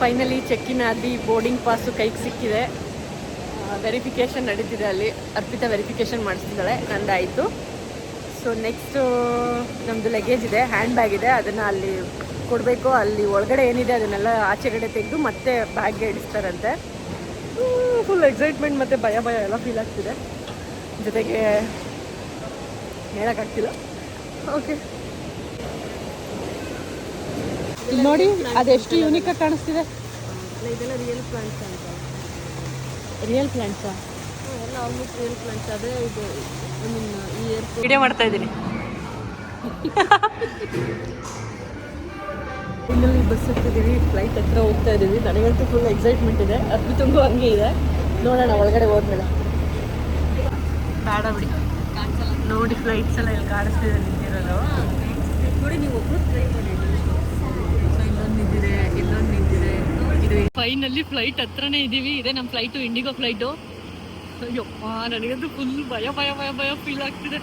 Finally check-in ಆದಿ boarding pass ಕೈಗೆ ಸಿಕ್ಕಿದೆ. Verification ನಡೀತಿದೆ ಅಲ್ಲಿ. ಅರ್ಪಿತಾ ವೆರಿಫಿಕೇಷನ್ ಮಾಡಿಸ್ತಿದ್ದಾಳೆ, ನಂದಾಯಿತು. ಸೊ ನೆಕ್ಸ್ಟು ನಮ್ಮದು ಲಗೇಜ್ ಇದೆ, ಹ್ಯಾಂಡ್ ಬ್ಯಾಗ್ ಇದೆ, ಅದನ್ನು ಅಲ್ಲಿ ಕೊಡಬೇಕು. ಅಲ್ಲಿ ಒಳಗಡೆ ಏನಿದೆ ಅದನ್ನೆಲ್ಲ ಆಚೆಗಡೆ ತೆಗೆದು ಮತ್ತೆ ಬ್ಯಾಗ್ಗೆ ಇಡಿಸ್ತಾರಂತೆ. ಫುಲ್ ಎಕ್ಸೈಟ್ಮೆಂಟ್ ಮತ್ತು ಭಯ ಎಲ್ಲ ಫೀಲ್ ಆಗ್ತಿದೆ. ಜೊತೆಗೆ ಹೇಳೋಕ್ಕಾಗ್ತಿಲ್ಲ. ಓಕೆ, ನೋಡಿ ಅದೆಷ್ಟು ಯೂನಿಕಾಗಿ ಕಾಣಿಸ್ತಿದೆ. ಇದೆಲ್ಲ ರಿಯಲ್ ಪ್ಲಾಂಟ್ಸ್ ಅಂತ. ರಿಯಲ್ ಪ್ಲಾಂಟ್ಸಾ? ಎಲ್ಲ ಆಲ್ಮೋಸ್ಟ್ ರಿಯಲ್ ಪ್ಲಾಂಟ್ಸ್. ಅದೇ ಇದು ಈ ಏರ್ಪೋರ್ಟ್ ವಿಡಿಯೋ ಮಾಡ್ತಾ ಇದ್ದೀನಿ. ಇನ್ನಲ್ಲಿ ಬಸ್ ಹತ್ತಿದ್ದೀವಿ, ಫ್ಲೈಟ್ ಹತ್ರ ಹೋಗ್ತಾ ಇದ್ದೀವಿ. ನನಗಂತೂ ಫುಲ್ ಎಕ್ಸೈಟ್ಮೆಂಟ್ ಇದೆ, ಅರ್ಪಿತಂಗೂ ಹಂಗೆ ಇದೆ. ನೋಡೋಣ ಒಳಗಡೆ ಹೋದ್ಮೇಲೆ. ಬೇಡ ಬಿಡಿ, ನೋಡಿ ಫ್ಲೈಟ್ಸ್ ಎಲ್ಲ ಇಲ್ಲಿ ಕಾಣಿಸ್ತಿದೆ ನಿಂತಿರೋದು. ನೋಡಿ ನೀವು ಒಬ್ಬರು ಟ್ರೈ ಮಾಡಿ. ಇಲ್ಲೊಂದು ನಿಂತಿದೆ. ಇದು ಫೈನಲ್ಲಿ ಫ್ಲೈಟ್ ಹತ್ರನೇ ಇದ್ದೀವಿ. ಇದೆ ನಮ್ಮ ಫ್ಲೈಟು, ಇಂಡಿಗೋ ಫ್ಲೈಟು. ಅಯ್ಯಪ್ಪ, ನನಗಂತೂ ಫುಲ್ ಭಯ ಫೀಲ್ ಆಗ್ತಿದೆ.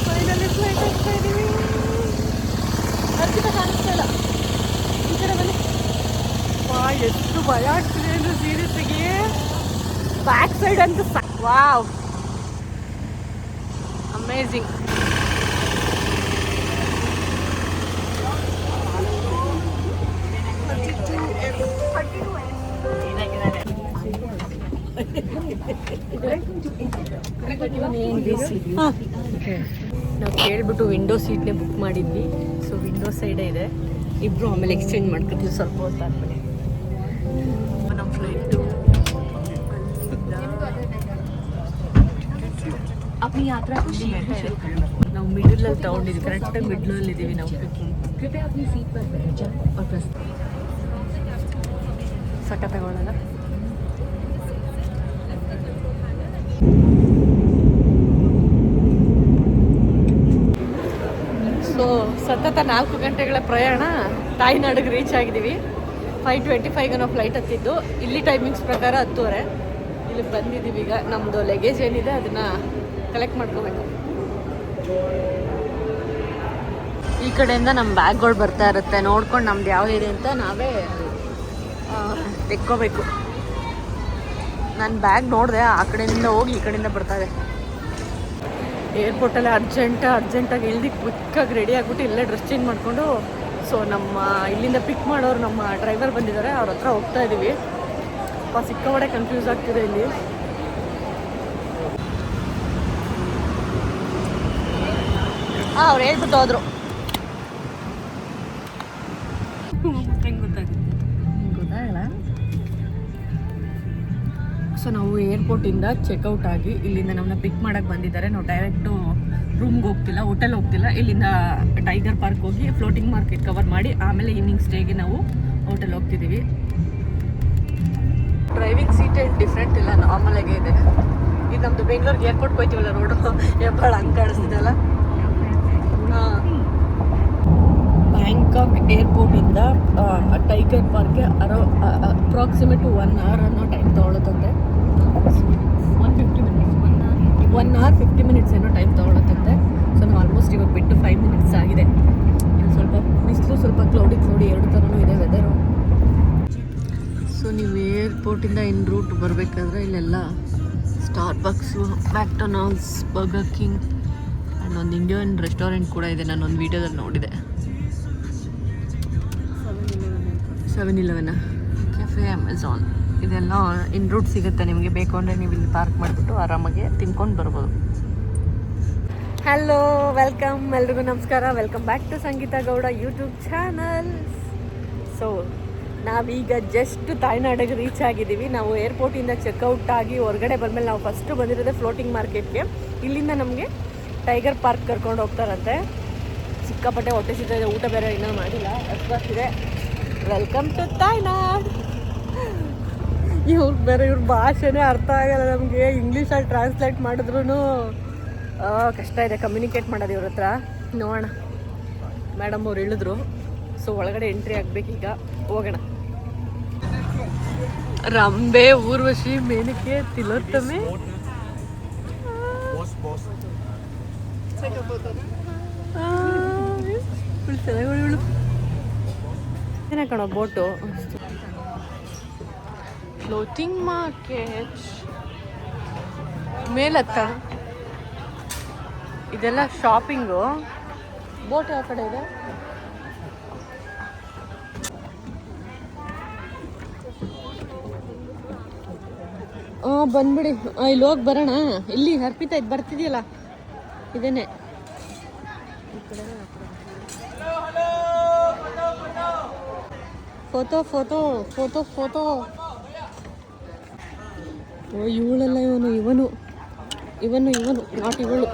ಫೈನಲ್ಲಿ ಫ್ಲೈಟ್ ಹತ್ತಾ ಇದ್ದೀವಿ. ಅರ್ಪಿತಾ ಕಾಣಿಸ್ತಾ ಇಲ್ಲ, ಈ ಕಡೆ ಬನ್ನಿ. ಎಷ್ಟು ಭಯ ಆಗ್ತಿದೆ ಅಂದ್ರೆ ಸೀರಿಯಸ್ಸಾಗಿ. ಬ್ಯಾಕ್ ಸೈಡ್ ಅಂತೂ ವಾವ್, ಅಮೇಝಿಂಗ್. ನಾವು ಕೇಳ್ಬಿಟ್ಟು ವಿಂಡೋ ಸೀಟ್ನೇ ಬುಕ್ ಮಾಡಿದ್ವಿ. ಸೊ ವಿಂಡೋ ಸೈಡೇ ಇದೆ. ಇಬ್ಬರು ಆಮೇಲೆ ಎಕ್ಸ್ಚೇಂಜ್ ಮಾಡ್ಕೊತೀವಿ ಸ್ವಲ್ಪ ಹೊತ್ತಾದ್ಮೇಲೆ. ನಮ್ಮ ಫ್ಲೈಟು ನಾವು ಮಿಡಲಲ್ಲಿ ತಗೊಂಡಿದ್ವಿ, ಕರೆಕ್ಟಾಗಿ ಮಿಡ್ಲಲ್ಲಿ ಇದ್ದೀವಿ ನಾವು. ಸಕ್ಕ ತಗೊಳ್ಳೋಣ. ಸೊ ಸತತ 4 ಗಂಟೆಗಳ ಪ್ರಯಾಣ ತಾಯ್ನಾಡಿಗೆ ರೀಚ್ ಆಗಿದ್ದೀವಿ. 5:25 ನಾವು ಫ್ಲೈಟ್ ಹತ್ತಿದ್ದು. ಇಲ್ಲಿ ಟೈಮಿಂಗ್ಸ್ ಪ್ರಕಾರ 10:30 ಇಲ್ಲಿಗೆ ಬಂದಿದ್ದೀವಿ. ಈಗ ನಮ್ಮದು ಲಗೇಜ್ ಏನಿದೆ ಅದನ್ನು ಕಲೆಕ್ಟ್ ಮಾಡ್ಕೋಬೇಕು. ಈ ಕಡೆಯಿಂದ ನಮ್ಮ ಬ್ಯಾಗ್ಗಳು ಬರ್ತಾ ಇರುತ್ತೆ. ನೋಡ್ಕೊಂಡು ನಮ್ದು ಯಾವುದಿದೆ ಅಂತ ನಾವೇ ತೆಕ್ಕೋಬೇಕು. ನನ್ನ ಬ್ಯಾಗ್ ನೋಡಿದೆ, ಆ ಕಡೆಯಿಂದ ಹೋಗಿ ಈ ಕಡೆಯಿಂದ ಬರ್ತಾಯಿದೆ. ಏರ್ಪೋರ್ಟಲ್ಲೇ ಅರ್ಜೆಂಟಾಗಿ ಇಳ್ದು ಕ್ವಿಕ್ಕಾಗಿ ರೆಡಿ ಆಗಿಬಿಟ್ಟು ಇಲ್ಲೇ ಡ್ರೆಸ್ ಚೇಂಜ್ ಮಾಡಿಕೊಂಡು, ಸೊ ನಮ್ಮ ಇಲ್ಲಿಂದ ಪಿಕ್ ಮಾಡೋರು ನಮ್ಮ ಡ್ರೈವರ್ ಬಂದಿದ್ದಾರೆ, ಅವ್ರ ಹತ್ರ ಹೋಗ್ತಾ ಇದ್ದೀವಿ. ಸಿಕ್ಕಾಪಟ್ಟೆ ಕನ್ಫ್ಯೂಸ್ ಆಗ್ತಿದೆ ಇಲ್ಲಿ. ಅವ್ರು ಹೇಳ್ಬಿಟ್ಟು ಹೋದ್ರು. ಗೊತ್ತಾಗಲ್ಲ. ಸೊ ನಾವು ಏರ್ಪೋರ್ಟಿಂದ ಚೆಕ್ಔಟ್ ಆಗಿ ಇಲ್ಲಿಂದ ನಮ್ಮನ್ನ ಪಿಕ್ ಮಾಡೋಕ್ಕೆ ಬಂದಿದ್ದಾರೆ. ನಾವು ಡೈರೆಕ್ಟು ರೂಮ್ಗೆ ಹೋಗ್ತಿಲ್ಲ, ಹೋಟೆಲ್ ಹೋಗ್ತಿಲ್ಲ. ಇಲ್ಲಿಂದ ಟೈಗರ್ ಪಾರ್ಕ್ ಹೋಗಿ ಫ್ಲೋಟಿಂಗ್ ಮಾರ್ಕೆಟ್ ಕವರ್ ಮಾಡಿ ಆಮೇಲೆ ಈವ್ನಿಂಗ್ ಸ್ಟೇಗೆ ನಾವು ಹೋಟೆಲ್ ಹೋಗ್ತಿದ್ದೀವಿ. ಡ್ರೈವಿಂಗ್ ಸೀಟ್ ಏನು ಡಿಫ್ರೆಂಟ್ ಇಲ್ಲ, ನಾರ್ಮಲಾಗೇ ಇದೆ. ಇದು ನಮ್ಮದು ಬೆಂಗಳೂರಿಗೆ ಏರ್ಪೋರ್ಟ್ಗೆ ಹೋಗ್ತೀವಲ್ಲ ರೋಡು, ಭಾಳ ಹಂಗೆ ಕಾಣಿಸ್ತಿದೆಲ್ಲ. ಬ್ಯಾಂಕಾಕ್ ಏರ್ಪೋರ್ಟಿಂದ ಟೈಗರ್ ಪಾರ್ಕ್ಗೆ ಅಪ್ರಾಕ್ಸಿಮೇಟ್ 1 hour ಅನ್ನೋ ಟೈಮ್ ತೊಗೊಳತ್ತಂತೆ. 1 hour 50 minutes ಏನೋ ಟೈಮ್ ತೊಗೊಳತ್ತಂತೆ. ಸೊ ನಾವು ಆಲ್ಮೋಸ್ಟ್ ಇವಾಗ ಬಿಟ್ಟು 5 minutes ಆಗಿದೆ. ಇಲ್ಲಿ ಸ್ವಲ್ಪ ಬಿಸಿಲು, ಸ್ವಲ್ಪ ಕ್ಲೌಡಿ 2 ಥರನೂ ಇದೆ ವೆದರು. ಸೊ ನೀವು ಏರ್ಪೋರ್ಟಿಂದ ಇನ್ ರೂಟ್ ಬರಬೇಕಾದ್ರೆ ಇಲ್ಲೆಲ್ಲ ಸ್ಟಾರ್ಬಕ್ಸು, ಮ್ಯಾಕ್ಡೊನಾಲ್ಡ್ಸ್, ಬರ್ಗರ್ ಕಿಂಗ್ ಆ್ಯಂಡ್ ಒಂದು ಇಂಡಿಯನ್ ರೆಸ್ಟೋರೆಂಟ್ ಕೂಡ ಇದೆ. ನಾನು ಒಂದು ವೀಡಿಯೋದಲ್ಲಿ ನೋಡಿದೆ. 7-Eleven, ಕೆಫೆ, ಅಮೆಝಾನ್ ಇದೆಲ್ಲ ಇನ್ ರೂಟ್ ಸಿಗುತ್ತೆ ನಿಮಗೆ. ಬೇಕು ಅಂದರೆ ನೀವು ಇಲ್ಲಿ ಪಾರ್ಕ್ ಮಾಡಿಬಿಟ್ಟು ಆರಾಮಾಗಿ ತಿನ್ಕೊಂಡು ಬರ್ಬೋದು. ಹಲೋ, ವೆಲ್ಕಮ್, ಎಲ್ರಿಗೂ ನಮಸ್ಕಾರ. Welcome back to Sangeetha Gowda YouTube channel. So ನಾವೀಗ ಜಸ್ಟ್ ತಾಯ್ನಾಡಿಗೆ ರೀಚ್ ಆಗಿದ್ದೀವಿ. ನಾವು ಏರ್ಪೋರ್ಟಿಂದ ಚೆಕ್ಔಟ್ ಆಗಿ ಹೊರಗಡೆ ಬಂದಮೇಲೆ ನಾವು ಫಸ್ಟು ಬಂದಿರೋದೇ ಫ್ಲೋಟಿಂಗ್ ಮಾರ್ಕೆಟ್ಗೆ. ಇಲ್ಲಿಂದ ನಮಗೆ ಟೈಗರ್ ಪಾರ್ಕ್ ಕರ್ಕೊಂಡು ಹೋಗ್ತಾರಂತೆ. ಸಿಕ್ಕಾಪಟ್ಟೆ ಹೊಟ್ಟೆ ಸಿಗ್ತಾ ಇದೆ, ಊಟ ಬೇರೆ ಇನ್ನೂ ಮಾಡಿಲ್ಲ, ಅಷ್ಟಾಗ್ತಿದೆ. Welcome to ತಾಯ್ನಾಡ್. ಇವ್ರ ಭಾಷೆನೇ ಅರ್ಥ ಆಗಲ್ಲ ನಮಗೆ. ಇಂಗ್ಲೀಷಲ್ಲಿ ಟ್ರಾನ್ಸ್ಲೇಟ್ ಮಾಡಿದ್ರೂ ಕಷ್ಟ ಇದೆ ಕಮ್ಯುನಿಕೇಟ್ ಮಾಡೋದು ಇವ್ರ ಹತ್ರ. ನೋಡೋಣ, ಮೇಡಮ್ ಅವ್ರು ಹೇಳಿದ್ರು. ಸೊ ಒಳಗಡೆ ಎಂಟ್ರಿ ಆಗಬೇಕೀಗ, ಹೋಗೋಣ. ರಂಬೆ, ಊರ್ವಶಿ, ಮೇನಕೆ, ತಿಲೋತ್ತಮೆ, ಇಲ್ಲಿಂದನೇ ಕಣೋ ಬೋಟು. Floating market ಮೇಲತ್ತ. ಇದೆಲ್ಲ ಶಾಪಿಂಗು. ಬೋಟ್ ಯಾವ ಕಡೆ ಇದೆ? ಬಂದ್ಬಿಡಿ, ಇಲ್ಲಿ ಹೋಗಿ ಬರೋಣ. ಇಲ್ಲಿ ಅರ್ಪಿತಾ ಇದು ಬರ್ತಿದೆಯಲ್ಲ, ಇದೇನೆ. Photo photo photo photo. ಓ ಇವಳಲ್ಲ, ಇವನು ನಾಟ್ ಇವಳು.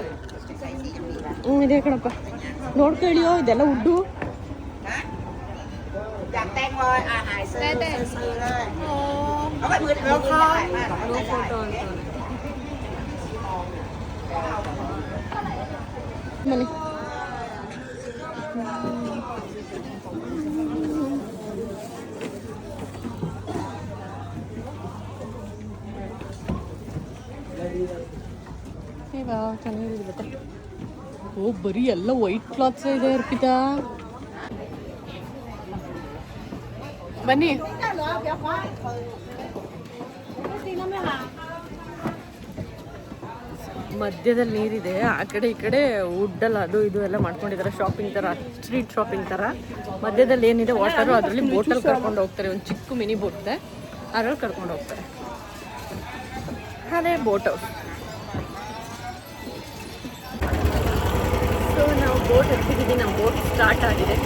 ಇದೆ ಕಣಪ್ಪ, ನೋಡ್ಕೊಳ್ಳಿಯೋ ಇದೆಲ್ಲ ಉಡ್ಡು. ಮನೆ ಚೆನ್ನಾಗಿದೆ ಬಟ್ಟೆ. ಓ ಬರೀ ಎಲ್ಲ ವೈಟ್ ಕ್ಲಾತ್ಸ್ ಇದೆ ಅರ್ಪಿತಾ. ಬನ್ನಿ. ಮಧ್ಯದಲ್ಲಿ ನೀರಿದೆ, ಆ ಕಡೆ ಈ ಕಡೆ ವುಡ್ಡಲ್ಲ ಅದು ಇದು ಎಲ್ಲ ಮಾಡ್ಕೊಂಡಿದ್ದಾರೆ. ಶಾಪಿಂಗ್ ಥರ, ಸ್ಟ್ರೀಟ್ ಶಾಪಿಂಗ್ ಥರ. ಮಧ್ಯದಲ್ಲಿ ಏನಿದೆ ವಾಟರು, ಅದರಲ್ಲಿ ಬೋಟಲ್ಲಿ ಕರ್ಕೊಂಡು ಹೋಗ್ತಾರೆ. ಒಂದು ಚಿಕ್ಕ ಮಿನಿ ಬೋಟ್ ಇದೆ, ಅದರಲ್ಲಿ ಕರ್ಕೊಂಡು ಹೋಗ್ತಾರೆ. ಅದೇ ಬೋಟ್ ಹೌಸ್. ಸೊ ನಾವು ಬೋಟ್ ಹತ್ತಿದ್ದೀವಿ, ನಮ್ಮ ಬೋಟ್ ಸ್ಟಾರ್ಟ್ ಆಗಿದೆ.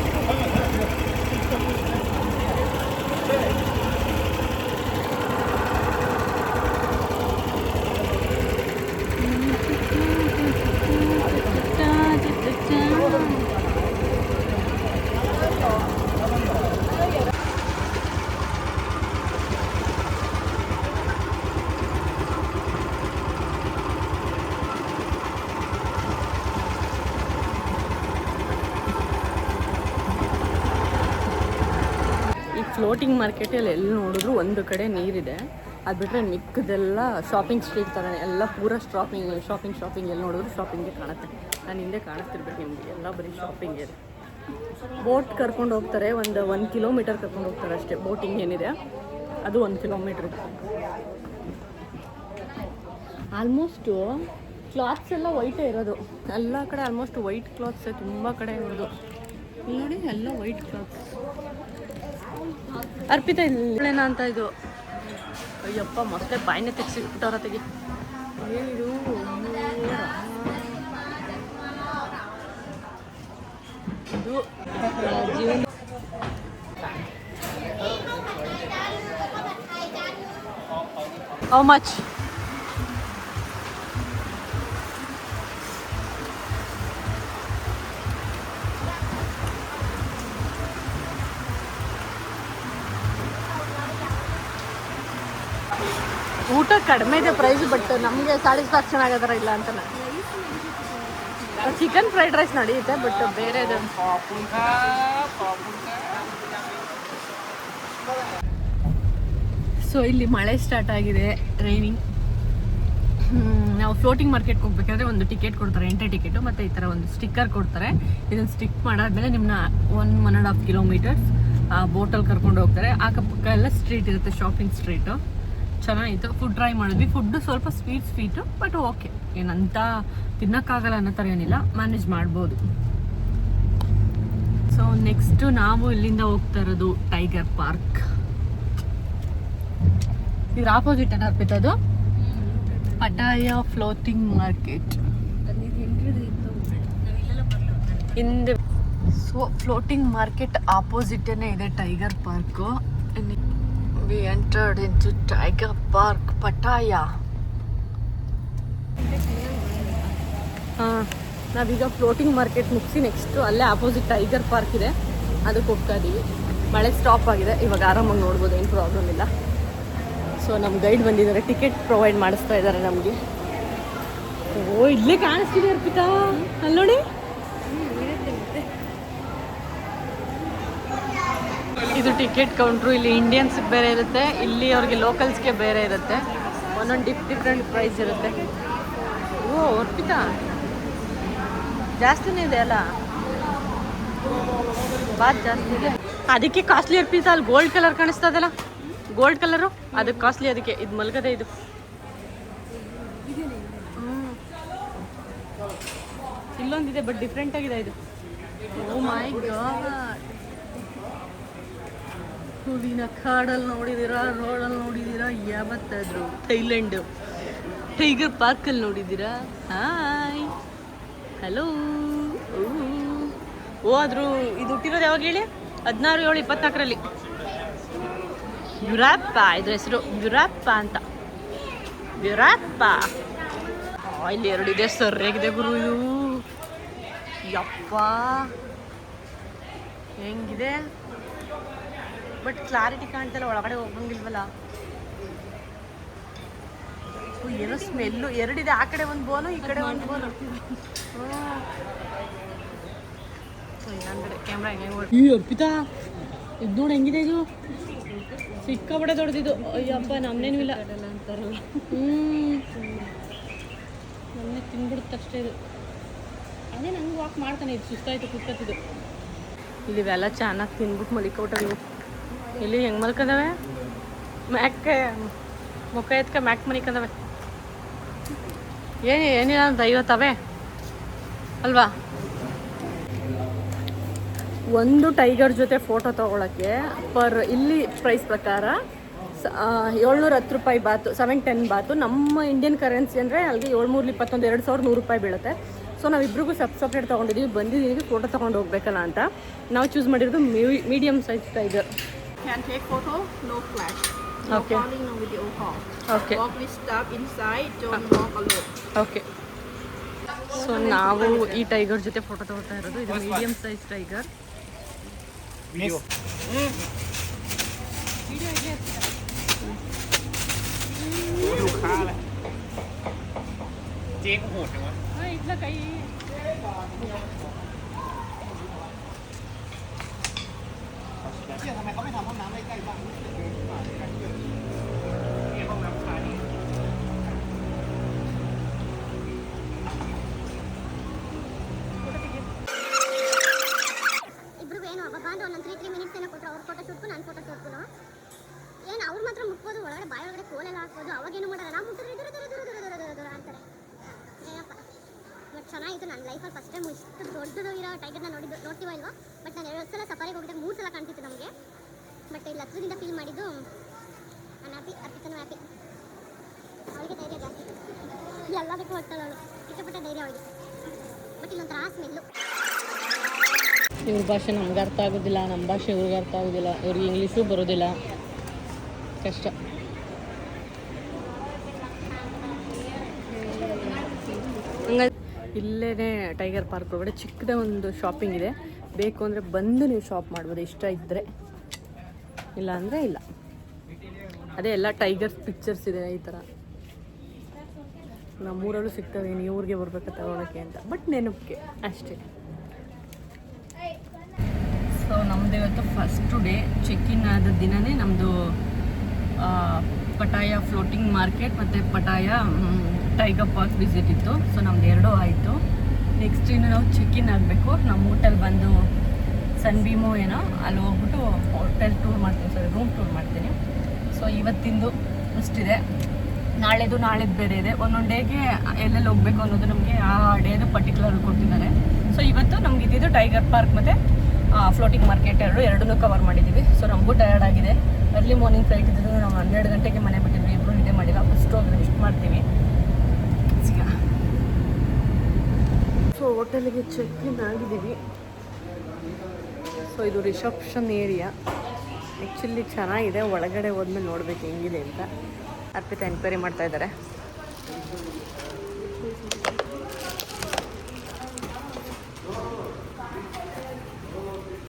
ಫ್ಲೋಟಿಂಗ್ ಮಾರ್ಕೆಟಲ್ಲಿ ಎಲ್ಲಿ ನೋಡಿದ್ರು ಒಂದು ಕಡೆ ನೀರಿದೆ, ಅದು ಬಿಟ್ಟರೆ ಮಿಕ್ಕದೆಲ್ಲ ಶಾಪಿಂಗ್ ಸ್ಟ್ರೀಟ್ ಥರನೇ ಎಲ್ಲ ಪೂರ ಶಾಪಿಂಗ್ ಎಲ್ಲಿ ನೋಡಿದ್ರು ಶಾಪಿಂಗೇ ಕಾಣುತ್ತೆ. ನಾನು ಹಿಂದೆ ಕಾಣಿಸ್ತಿರ್ಬೇಕು ನಿಮಗೆ, ಎಲ್ಲ ಬರೀ ಶಾಪಿಂಗ್ ಇದೆ. ಬೋಟ್ ಕರ್ಕೊಂಡು ಹೋಗ್ತಾರೆ, ಒಂದು 1 ಕಿಲೋಮೀಟರ್ ಕರ್ಕೊಂಡು ಹೋಗ್ತಾರೆ ಅಷ್ಟೇ. ಬೋಟಿಂಗ್ ಏನಿದೆ ಅದು 1 ಕಿಲೋಮೀಟ್ರ್. ಆಲ್ಮೋಸ್ಟು ಕ್ಲಾತ್ಸ್ ಎಲ್ಲ ವೈಟೇ ಇರೋದು, ಎಲ್ಲ ಕಡೆ ಆಲ್ಮೋಸ್ಟ್ ವೈಟ್ ಕ್ಲಾತ್ಸೇ ತುಂಬ ಕಡೆ ಇರೋದು. ನೋಡಿ ಎಲ್ಲ ವೈಟ್ ಕ್ಲಾತ್ಸ್. ಅರ್ಪಿತಾ ಇಲ್ಲೇನ ಅಂತ ಇದು. ಅಯ್ಯಪ್ಪ ಮೊಸಳೆ ಬಾಯಿನೇ ತೆಗ್ಸಿಟ್ಬಿಟ್ಟವ್ರ ತೆಗಿ. ಏನಿದು ಇದು ಜೀವನ. How much? ಊಟ ಕಡಿಮೆ ಇದೆ ಪ್ರೈಸ್, ಬಟ್ ನಮಗೆ ಸ್ಯಾಟಿಸ್ಫ್ಯಾಕ್ಷನ್ ಆಗೋದ್ರ ಇಲ್ಲ ಅಂತ. ಚಿಕನ್ ಫ್ರೈಡ್ ರೈಸ್ ನಡೆಯುತ್ತೆ, ಬಟ್ ಬೇರೆ ಇದೆ. ಸೊ ಇಲ್ಲಿ ಮಳೆ ಸ್ಟಾರ್ಟ್ ಆಗಿದೆ, ರೈನಿಂಗ್. ನಾವು ಫ್ಲೋಟಿಂಗ್ ಮಾರ್ಕೆಟ್ಗೆ ಹೋಗ್ಬೇಕಾದ್ರೆ ಒಂದು ಟಿಕೆಟ್ ಕೊಡ್ತಾರೆ, ಎಂಟ್ರಿ ಟಿಕೆಟು, ಮತ್ತು ಈ ಥರ ಒಂದು ಸ್ಟಿಕ್ಕರ್ ಕೊಡ್ತಾರೆ. ಇದನ್ನು ಸ್ಟಿಕ್ ಮಾಡಾದ್ಮೇಲೆ ನಿಮ್ಮನ್ನ 1.5 ಕಿಲೋಮೀಟರ್ಸ್ ಬೋಟಲ್ಲಿ ಕರ್ಕೊಂಡು ಹೋಗ್ತಾರೆ. ಅಕ್ಕಪಕ್ಕ ಎಲ್ಲ ಸ್ಟ್ರೀಟ್ ಇರುತ್ತೆ, ಶಾಪಿಂಗ್ ಸ್ಟ್ರೀಟು. ಚೆನ್ನಾಗಿತ್ತು. ಫುಡ್ ಟ್ರೈ ಮಾಡಿದ್ವಿ. ಫುಡ್ಡು ಸ್ವಲ್ಪ ಸ್ವೀಟು, ಬಟ್ ಓಕೆ, ಏನಂತ ತಿನ್ನೋಕ್ಕಾಗಲ್ಲ ಅನ್ನೋ ಥರ ಏನಿಲ್ಲ, ಮ್ಯಾನೇಜ್ ಮಾಡ್ಬೋದು. ಸೊ ನೆಕ್ಸ್ಟು ನಾವು ಇಲ್ಲಿಂದ ಹೋಗ್ತಾ ಇರೋದು ಟೈಗರ್ ಪಾರ್ಕ್. ಇದ್ರ ಆಪೋಸಿಟ್ ಏನು ಅರ್ಪಿತದು ಪಟಾಯ ಫ್ಲೋಟಿಂಗ್ ಮಾರ್ಕೆಟ್ ಹಿಂದೆ. ಸೊ ಫ್ಲೋಟಿಂಗ್ ಮಾರ್ಕೆಟ್ ಆಪೋಸಿಟೇನೆ ಇದೆ tiger park. We entered into Tiger Park, Pattaya. ನಾವೀಗ ಫ್ಲೋಟಿಂಗ್ ಮಾರ್ಕೆಟ್ ಮುಗಿಸಿ ನೆಕ್ಸ್ಟು ಅಲ್ಲೇ ಆಪೋಸಿಟ್ ಟೈಗರ್ ಪಾರ್ಕ್ ಇದೆ, ಅದಕ್ಕೆ ಹೋಗ್ತಾ ಇದ್ದೀವಿ. ಮಳೆ ಸ್ಟಾಪ್ ಆಗಿದೆ, ಇವಾಗ ಆರಾಮಾಗಿ ನೋಡ್ಬೋದು, ಏನು ಪ್ರಾಬ್ಲಮ್ ಇಲ್ಲ. ಸೊ ನಮ್ಮ ಗೈಡ್ ಬಂದಿದ್ದಾರೆ, ಟಿಕೆಟ್ ಪ್ರೊವೈಡ್ ಮಾಡಿಸ್ತಾ ಇದ್ದಾರೆ ನಮಗೆ. ಓ ಇಲ್ಲೇ ಕಾಣಿಸ್ತಿದೆ ಅರ್ಪಿತಾ, ಅಲ್ಲಿ ನೋಡಿ. ಇದು ಟಿಕೆಟ್ ಕೌಂಟ್ರು. ಇಲ್ಲಿ ಇಂಡಿಯನ್ಸ್ಗೆ ಬೇರೆ ಇರುತ್ತೆ, ಇಲ್ಲಿ ಅವ್ರಿಗೆ ಲೋಕಲ್ಸ್ಗೆ ಬೇರೆ ಇರುತ್ತೆ. ಒಂದೊಂದು ಡಿಫ್ರೆಂಟ್ ಪ್ರೈಸ್ ಇರುತ್ತೆ. ಓ ಅರ್ಪಿತಾ ಜಾಸ್ತಿನೇ ಇದೆ ಅಲ್ಲ, ಬಾತ್ ಜಾಸ್ತಿ ಇದೆ. ಅದಕ್ಕೆ ಕಾಸ್ಟ್ಲಿ ಇರ್ಪಿಸ ಅಲ್ಲಿ ಗೋಲ್ಡ್ ಕಲರ್ ಕಾಣಿಸ್ತದಲ್ಲ, ಗೋಲ್ಡ್ ಕಲರು ಅದಕ್ಕೆ ಕಾಸ್ಟ್ಲಿ. ಅದಕ್ಕೆ ಇದು ಮಲ್ಗದೆ ಇದು. ಇಲ್ಲೊಂದಿದೆ ಬಟ್ ಡಿಫ್ರೆಂಟ್ ಆಗಿದೆ ಇದು. ಓ ಮೈ ಗಾಡ್, ಹೂವಿನ ಕಾಡಲ್ಲಿ ನೋಡಿದ್ದೀರಾ, ರೋಡಲ್ಲಿ ನೋಡಿದ್ದೀರಾ, ಯಾವತ್ತಾದ್ರು ಥೈಲ್ಯಾಂಡ್ ಟೈಗರ್ ಪಾರ್ಕಲ್ಲಿ ನೋಡಿದ್ದೀರಾ? Hi hello. ಓ ಆದರೂ ಇದು ಹುಟ್ಟಿರೋದು ಯಾವಾಗ ಹೇಳಿ? 16/7/24 ಯುರಾಪ್ಪ ಇದ್ರ ಹೆಸರು, ಯುರಾಪ್ಪ ಅಂತ. ಯುರಾಪ್ಪ ಇಲ್ಲಿ 2 ಇದೆ, ಸರಿಯಾಗಿದೆ ಗುರು ಇದು. ಯಪ್ಪ ಹೆಂಗಿದೆ ಬಟ್ ಕ್ಲಾರಿಟಿ ಕಾಣ್ತಲ್ಲ, ಒಳಗಡೆ ಹೋಗಂಗಿಲ್ವಲ್ಲ. ಏನೋ ಸ್ಮೆಲ್ಲು 2 ಇದೆ, ಆ ಕಡೆ ಒಂದು ಬೋನು, ಈ ಕಡೆ ಒಂದು ಬೋನು. ಕ್ಯಾಮ್ರಾ ಹೆಂಗೆ ಅರ್ಪಿತಾ ಇದು ನೋಡಿ ಹೆಂಗಿದೆ ಇದು, ಸಿಕ್ಕಾಪಟ್ಟೆ ದೊಡ್ಡದಿದು. ಅಯ್ಯಪ್ಪ ನಮ್ಮನೇನೂ ಇಲ್ಲ ಅಂತಾರಲ್ಲ. ನಮ್ಮನೆ ತಿನ್ಬಿಡುತ್ತೆ ಅಷ್ಟೇ ಇದು. ಅದೇ ನಂಗೆ ವಾಕ್ ಮಾಡ್ತಾನೆ, ಇದು ಸುಸ್ತಾಯ್ತು ಕುತ್ಕತ್ತಿದ್ದು. ಇಲ್ಲಿ ಇವೆಲ್ಲ ಚೆನ್ನಾಗಿ ತಿನ್ಬಿಟ್ಟು ಮಲಿಕೊಬಿಟ್ಟವು. ಇಲ್ಲಿ ಹೆಂಗೆ ಮಲ್ಕದವೆ, ಮ್ಯಾಕೆ ಮುಖ ಎತ್ಕ ಮ್ಯಾಕ್ ಮನಿಕದವೆ. ಏನಿಲ್ಲ ಅಂತ 50 ಅಲ್ವಾ? ಒಂದು ಟೈಗರ್ ಜೊತೆ ಫೋಟೋ ತೊಗೊಳಕ್ಕೆ ಇಲ್ಲಿ ಪ್ರೈಸ್ ಪ್ರಕಾರ 710 ರೂಪಾಯಿ ಬಾತು, 710 ಬಾತು. ನಮ್ಮ ಇಂಡಿಯನ್ ಕರೆನ್ಸಿ ಅಂದರೆ ಅಲ್ಲಿಗೆ 721 2100 ರೂಪಾಯಿ ಬೀಳುತ್ತೆ. ಸೊ ನಾವಿಬ್ರಿಗೂ ಸಪ್ರೇಟ್ ತೊಗೊಂಡಿದ್ದೀವಿ. ಬಂದಿದ್ದೀವಿ ಫೋಟೋ ತೊಗೊಂಡು ಹೋಗ್ಬೇಕಲ್ಲ ಅಂತ. ನಾವು ಚೂಸ್ ಮಾಡಿರೋದು medium size tiger. Can take photo, no flash. No Okay. calling, no video call. Okay. Walk with staff inside, don't walk alone. Okay, so ನಾವು ಈ ಟೈಗರ್ ಜೊತೆ ಫೋಟೋ ತೊಗೊಳ್ತಾ ಇರೋದು. ಇದು ಮೀಡಿಯಮ್ ಸೈಜ್ ಟೈಗರ್. Video.ดูค่าแหละเจ๊ก็โหดจังวะ ಇಲ್ಲ ಕೈทำไมเขาไม่ทำห้องน้ำใกล้ๆบ้านห้องน้ำชายนี่ ಇಬ್ರು ಏನು ಬಂದು ಒಂದೊಂದು 3 ಮಿನಿಟ್ಸ್ ಏನೋ ಕೊಟ್ಟರು. ಅವ್ರ ಫೋಟೋ ಶೂಟ್ಕು ನನ್ನ ಫೋಟೋ ಶೂಟ್ಕು ಏನು ಅವ್ರು ಮಾತ್ರ ಮುಟ್ಬೋದು, ಒಳಗಡೆ ಬಾಯಿ ಒಳಗಡೆ ಕೋಲೆಲ್ಲ ಹಾಕ್ಬೋದು. ಅವಾಗೇನು ಮಾಡಲ್ಲ, ನಾವು ಮುಟ್ಟಿದ್ರೆ ದೂರ ದೂರ ದೂರ ದೂರ ದೂರ ದೂರ ಅಂತಾರೆ. ಏನಪ್ಪ ಬಟ್ ಚೆನ್ನಾಗಿತ್ತು. ನನ್ನ ಲೈಫಲ್ಲಿ ಫಸ್ಟ್ ಟೈಮ್ ಇಷ್ಟು ದೊಡ್ಡದು ಇರೋ ಟೈಗರ್ನ ನೋಡ್ತೀವೋ ಇಲ್ವೋ. ಬಟ್ ನಾನು 2 ಸಲ ಸಫಾರಿಗೆ ಹೋಗಿದ್ದೆ, 3 ಸಲ ಕಾಣ್ತಿತ್ತು ನಮಗೆ. ಬಟ್ ಇಲ್ಲಿ ಹತ್ರದಿಂದ ಫೀಲ್ ಮಾಡಿದ್ದು ನಾನು ಹ್ಯಾಪಿ. ಅರ್ಪಿತನೂ ಹ್ಯಾಪಿ. ಅವಳಿಗೆ ಧೈರ್ಯ ಜಾಸ್ತಿ, ಎಲ್ಲದಕ್ಕೂ ಹೊಟ್ಟಳು ಅವಳು, ಸಿಕ್ಕಾಪಟ್ಟೆ ಧೈರ್ಯ ಅವಳಿಗೆ. ಬಟ್ ಇಲ್ಲೊಂಥರ ಸ್ಮೆಲ್ಲು. ಇವ್ರ ಭಾಷೆ ನಮ್ಗೆ ಅರ್ಥ ಆಗೋದಿಲ್ಲ, ನಮ್ಮ ಭಾಷೆ ಇವ್ರಿಗೆ ಅರ್ಥ ಆಗೋದಿಲ್ಲ, ಇವ್ರಿಗೆ ಇಂಗ್ಲೀಷು ಬರೋದಿಲ್ಲ, ಕಷ್ಟ. ಇಲ್ಲೇ ಟೈಗರ್ ಪಾರ್ಕ್ ಒಳಗಡೆ ಚಿಕ್ಕದ ಒಂದು ಶಾಪಿಂಗ್ ಇದೆ. ಬೇಕು ಅಂದರೆ ಬಂದು ನೀವು ಶಾಪ್ ಮಾಡ್ಬೋದು, ಇಷ್ಟ ಇದ್ದರೆ. ಇಲ್ಲ ಅಂದರೆ ಇಲ್ಲ. ಅದೇ ಎಲ್ಲ ಟೈಗರ್ ಪಿಕ್ಚರ್ಸ್ ಇದೆ ಈ ಥರ. ನಮ್ಮೂರಲ್ಲೂ ಸಿಗ್ತವೆ, ನೀವು ಊರಿಗೆ ಬರ್ಬೇಕು ತಗೊಳಕ್ಕೆ ಅಂತ. ಬಟ್ ನೆನಪಿಗೆ ಅಷ್ಟೇ. ಸೊ ನಮ್ಮದು ಇವತ್ತು ಫಸ್ಟ್ ಡೇ. ಚೆಕ್-ಇನ್ ಆದ ದಿನವೇ ನಮ್ಮದು ಪಟಾಯ ಫ್ಲೋಟಿಂಗ್ ಮಾರ್ಕೆಟ್ ಮತ್ತು ಪಟಾಯ ಟೈಗರ್ ಪಾರ್ಕ್ ವಿಸಿಟ್ ಇತ್ತು. ಸೊ ನಮ್ದು 2 ಆಯಿತು. ನೆಕ್ಸ್ಟ್ ಇನ್ನು ನಾವು ಚೆಕ್-ಇನ್ ಆಗಬೇಕು. ನಮ್ಮ ಹೋಟೆಲ್ ಬಂದು ಸನ್ಬೀಮೋ ಏನೋ, ಅಲ್ಲಿ ಹೋಗ್ಬಿಟ್ಟು ಹೋಟೆಲ್ ಟೂರ್ ಮಾಡ್ತೀನಿ, ಸಾರಿ ರೂಮ್ ಟೂರ್ ಮಾಡ್ತೀನಿ. ಸೊ ಇವತ್ತಿಂದು ಅಷ್ಟಿದೆ. ನಾಳೆದು ಬೇರೆ ಇದೆ. ಒಂದೊಂದು ಡೇಗೆ ಎಲ್ಲೆಲ್ಲಿ ಹೋಗಬೇಕು ಅನ್ನೋದು ನಮಗೆ ಆ ಡೇದು ಪರ್ಟಿಕ್ಯುಲರ್ ಕೊಟ್ಟಿದ್ದಾರೆ. ಸೊ ಇವತ್ತು ನಮ್ಗೆ ಇದ್ದಿದ್ದು ಟೈಗರ್ ಪಾರ್ಕ್ ಮತ್ತು ಫ್ಲೋಟಿಂಗ್ ಮಾರ್ಕೆಟ್ ಎರಡನ್ನೂ ಕವರ್ ಮಾಡಿದ್ದೀವಿ. ಸೊ ನಮಗೂ ಟಯರ್ಡ್ ಆಗಿದೆ. ಅರ್ಲಿ ಮಾರ್ನಿಂಗ್ ಫ್ಲೈಟ್ ಇದ್ದಿದ್ದು ನಾವು 12 ಗಂಟೆಗೆ ಮನೆ ಬಿಟ್ಟಿದ್ವಿ. ಇಬ್ಬರು ನಿದ್ದೆ ಮಾಡಿಲ್ಲ. ಫಸ್ಟ್ ಹೋಗಿ ರೆಸ್ಟ್ ಮಾಡ್ತೀವಿ. ಸೊ ಹೋಟೆಲಿಗೆ ಚೆಕ್-ಇನ್ ಆಗಿದ್ದೀವಿ. ಸೊ ಇದು ರಿಸೆಪ್ಷನ್ ಏರಿಯಾ. ಆ್ಯಕ್ಚುಲಿ ಚೆನ್ನಾಗಿದೆ. ಒಳಗಡೆ ಹೋದ್ಮೇಲೆ ನೋಡ್ಬೇಕು ಹೆಂಗಿದೆ ಅಂತ. ಅರ್ಪಿತಾ ಎನ್ಕ್ವೈರಿ ಮಾಡ್ತಾ ಇದ್ದಾರೆ.